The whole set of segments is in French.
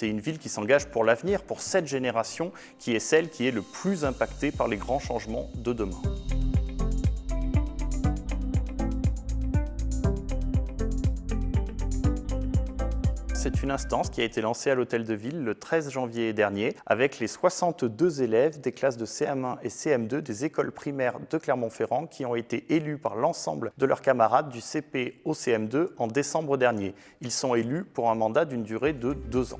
C'est une ville qui s'engage pour l'avenir, pour cette génération qui est celle qui est le plus impactée par les grands changements de demain. C'est une instance qui a été lancée à l'Hôtel de Ville le 13 janvier dernier avec les 62 élèves des classes de CM1 et CM2 des écoles primaires de Clermont-Ferrand qui ont été élus par l'ensemble de leurs camarades du CP au CM2 en décembre dernier. Ils sont élus pour un mandat d'une durée de 2 ans.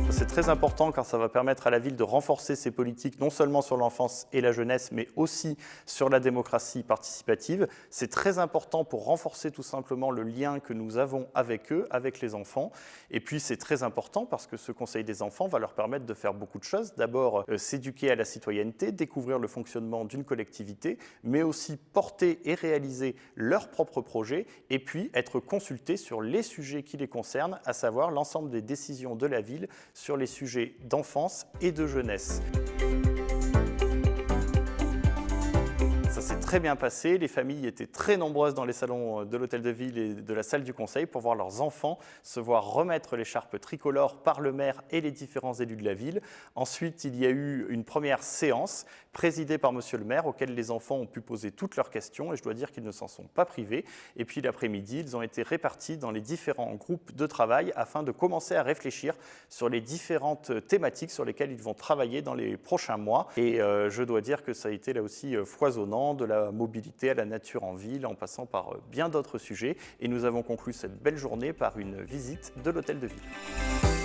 C'est très important car ça va permettre à la ville de renforcer ses politiques non seulement sur l'enfance et la jeunesse, mais aussi sur la démocratie participative. C'est très important pour renforcer tout simplement le lien que nous avons avec eux, avec les enfants. Et puis c'est très important parce que ce Conseil des enfants va leur permettre de faire beaucoup de choses. D'abord, s'éduquer à la citoyenneté, découvrir le fonctionnement d'une collectivité, mais aussi porter et réaliser leurs propres projets et puis être consultés sur les sujets qui les concernent, à savoir l'ensemble des décisions de la ville sur les sujets d'enfance et de jeunesse. Ça s'est très bien passé, les familles étaient très nombreuses dans les salons de l'Hôtel de Ville et de la salle du Conseil pour voir leurs enfants se voir remettre l'écharpe tricolore par le maire et les différents élus de la ville. Ensuite, il y a eu une première séance présidée par monsieur le maire auquel les enfants ont pu poser toutes leurs questions et je dois dire qu'ils ne s'en sont pas privés. Et puis l'après-midi, ils ont été répartis dans les différents groupes de travail afin de commencer à réfléchir sur les différentes thématiques sur lesquelles ils vont travailler dans les prochains mois. Et je dois dire que ça a été là aussi foisonnant, de la mobilité à la nature en ville, en passant par bien d'autres sujets. Et nous avons conclu cette belle journée par une visite de l'Hôtel de Ville.